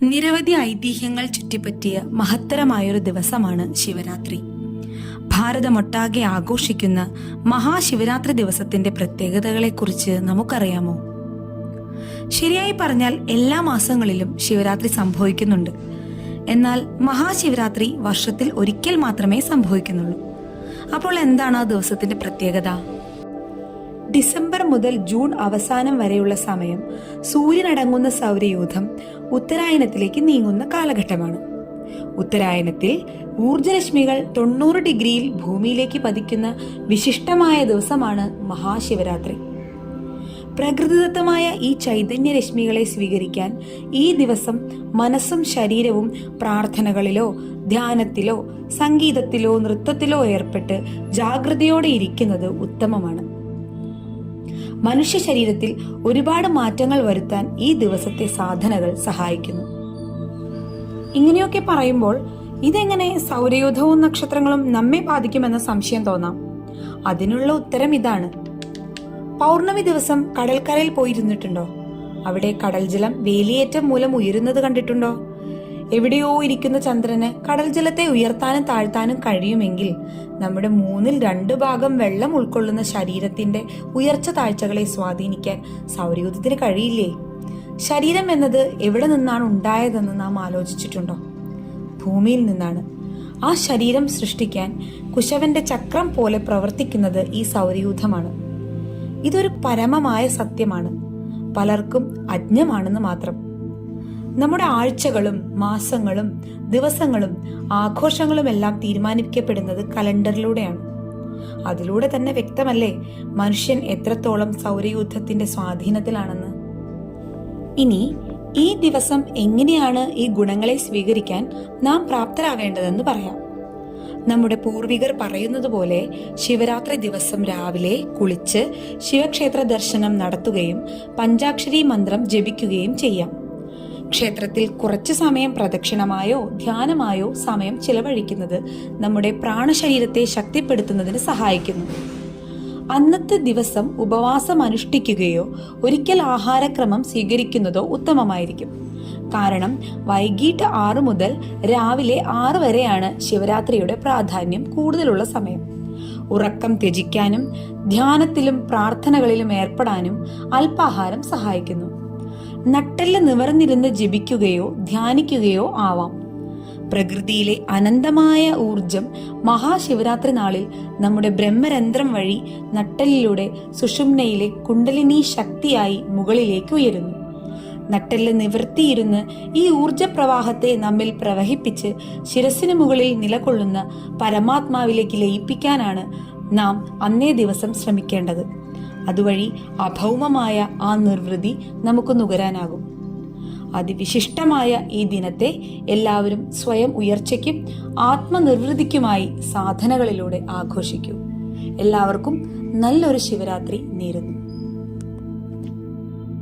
നിരവധി ഐതിഹ്യങ്ങൾ ചുറ്റിപ്പറ്റിയ മഹത്തരമായൊരു ദിവസമാണ് ശിവരാത്രി. ഭാരതമൊട്ടാകെ ആഘോഷിക്കുന്ന മഹാശിവരാത്രി ദിവസത്തിന്റെ പ്രത്യേകതകളെക്കുറിച്ച് നമുക്കറിയാമോ? ശരിയായി പറഞ്ഞാൽ എല്ലാ മാസങ്ങളിലും ശിവരാത്രി സംഭവിക്കുന്നുണ്ട്. എന്നാൽ മഹാശിവരാത്രി വർഷത്തിൽ ഒരിക്കൽ മാത്രമേ സംഭവിക്കുന്നുള്ളൂ. അപ്പോൾ എന്താണ് ആ ദിവസത്തിന്റെ പ്രത്യേകത? ഡിസംബർ മുതൽ ജൂൺ അവസാനം വരെയുള്ള സമയം സൂര്യനടങ്ങുന്ന സൗരയൂഥം ഉത്തരായനത്തിലേക്ക് നീങ്ങുന്ന കാലഘട്ടമാണ്. ഉത്തരായനത്തിൽ ഊർജരശ്മികൾ 90 ഡിഗ്രിയിൽ ഭൂമിയിലേക്ക് പതിക്കുന്ന വിശിഷ്ടമായ ദിവസമാണ് മഹാശിവരാത്രി. പ്രകൃതിദത്തമായ ഈ ചൈതന്യരശ്മികളെ സ്വീകരിക്കാൻ ഈ ദിവസം മനസ്സും ശരീരവും പ്രാർത്ഥനകളിലോ ധ്യാനത്തിലോ സംഗീതത്തിലോ നൃത്തത്തിലോ ഏർപ്പെട്ട് ജാഗ്രതയോടെ ഇരിക്കുന്നത് ഉത്തമമാണ്. മനുഷ്യ ശരീരത്തിൽ ഒരുപാട് മാറ്റങ്ങൾ വരുത്താൻ ഈ ദിവസത്തെ സാധനകൾ സഹായിക്കുന്നു. ഇങ്ങനെയൊക്കെ പറയുമ്പോൾ ഇതെങ്ങനെ സൗരയൂഥവും നക്ഷത്രങ്ങളും നമ്മെ ബാധിക്കുമെന്ന സംശയം തോന്നാം. അതിനുള്ള ഉത്തരം ഇതാണ്. പൗർണമി ദിവസം കടൽക്കരയിൽ പോയിരുന്നിട്ടുണ്ടോ? അവിടെ കടൽ ജലം വേലിയേറ്റം മൂലം ഉയരുന്നത് കണ്ടിട്ടുണ്ടോ? എവിടെയോ ഇരിക്കുന്ന ചന്ദ്രന് കടൽ ജലത്തെ ഉയർത്താനും താഴ്ത്താനും കഴിയുമെങ്കിൽ നമ്മുടെ 2/3 ഭാഗം വെള്ളം ഉൾക്കൊള്ളുന്ന ശരീരത്തിന്റെ ഉയർച്ച താഴ്ചകളെ സ്വാധീനിക്കാൻ സൗരയൂഥത്തിന് കഴിയില്ലേ? ശരീരം എന്നത് എവിടെ നിന്നാണ് ഉണ്ടായതെന്ന് നാം ആലോചിച്ചിട്ടുണ്ടോ? ഭൂമിയിൽ നിന്നാണ്. ആ ശരീരം സൃഷ്ടിക്കാൻ കുശവന്റെ ചക്രം പോലെ പ്രവർത്തിക്കുന്നത് ഈ സൗരയൂഥമാണ്. ഇതൊരു പരമമായ സത്യമാണ്, പലർക്കും അജ്ഞമാണെന്ന് മാത്രം. നമ്മുടെ ആഴ്ചകളും മാസങ്ങളും ദിവസങ്ങളും ആഘോഷങ്ങളും എല്ലാം തീരുമാനിക്കപ്പെടുന്നത് കലണ്ടറിലൂടെയാണ്. അതിലൂടെ തന്നെ വ്യക്തമല്ലേ മനുഷ്യൻ എത്രത്തോളം സൗരയൂഥത്തിന്റെ സ്വാധീനത്തിലാണെന്ന്. ഇനി ഈ ദിവസം എങ്ങനെയാണ് ഈ ഗുണങ്ങളെ സ്വീകരിക്കാൻ നാം പ്രാപ്തരാവേണ്ടതെന്ന് പറയാം. നമ്മുടെ പൂർവികർ പറയുന്നത് പോലെ ശിവരാത്രി ദിവസം രാവിലെ കുളിച്ച് ശിവക്ഷേത്ര ദർശനം നടത്തുകയും പഞ്ചാക്ഷരി മന്ത്രം ജപിക്കുകയും ചെയ്യാം. ക്ഷേത്രത്തിൽ കുറച്ചു സമയം പ്രദക്ഷിണമായോ ധ്യാനമായോ സമയം ചിലവഴിക്കുന്നത് നമ്മുടെ പ്രാണശരീരത്തെ ശക്തിപ്പെടുത്തുന്നതിന് സഹായിക്കുന്നു. അന്നത്തെ ദിവസം ഉപവാസം അനുഷ്ഠിക്കുകയോ ഒരിക്കൽ ആഹാരക്രമം സ്വീകരിക്കുന്നതോ ഉത്തമമായിരിക്കും. കാരണം വൈകിട്ട് 6 മുതൽ രാവിലെ 6 വരെയാണ് ശിവരാത്രിയുടെ പ്രാധാന്യം കൂടുതലുള്ള സമയം. ഉറക്കം ത്യജിക്കാനും ധ്യാനത്തിലും പ്രാർത്ഥനകളിലും ഏർപ്പെടാനും അല്പാഹാരം സഹായിക്കുന്നു. നട്ടെല്ല് നിവർന്നിരുന്ന് ജപിക്കുകയോ ധ്യാനിക്കുകയോ ആവാം. പ്രകൃതിയിലെ അനന്തമായ ഊർജം മഹാശിവരാത്രി നാളിൽ നമ്മുടെ ബ്രഹ്മരന്ധ്രം വഴി നട്ടെല്ലിലൂടെ സുഷുമ്നയിലെ കുണ്ടലിനി ശക്തിയായി മുകളിലേക്ക് ഉയരുന്നു. നട്ടെല്ല് നിവർത്തിയിരുന്ന് ഈ ഊർജപ്രവാഹത്തെ നമ്മിൽ പ്രവഹിപ്പിച്ച് ശിരസിന് മുകളിൽ നിലകൊള്ളുന്ന പരമാത്മാവിലേക്ക് ലയിപ്പിക്കാനാണ് നാം അന്നേ ദിവസം ശ്രമിക്കേണ്ടത്. അതുവഴി അഭൗമമായ ആ നിർവൃതി നമുക്ക് നുകരാനാകും. അതിവിശിഷ്ടമായ ഈ ദിനത്തെ എല്ലാവരും സ്വയം ഉയർച്ചയ്ക്കും ആത്മനിർവൃതിക്കുമായി സാധനകളിലൂടെ ആഘോഷിക്കൂ. എല്ലാവർക്കും നല്ലൊരു ശിവരാത്രി നേരുന്നു.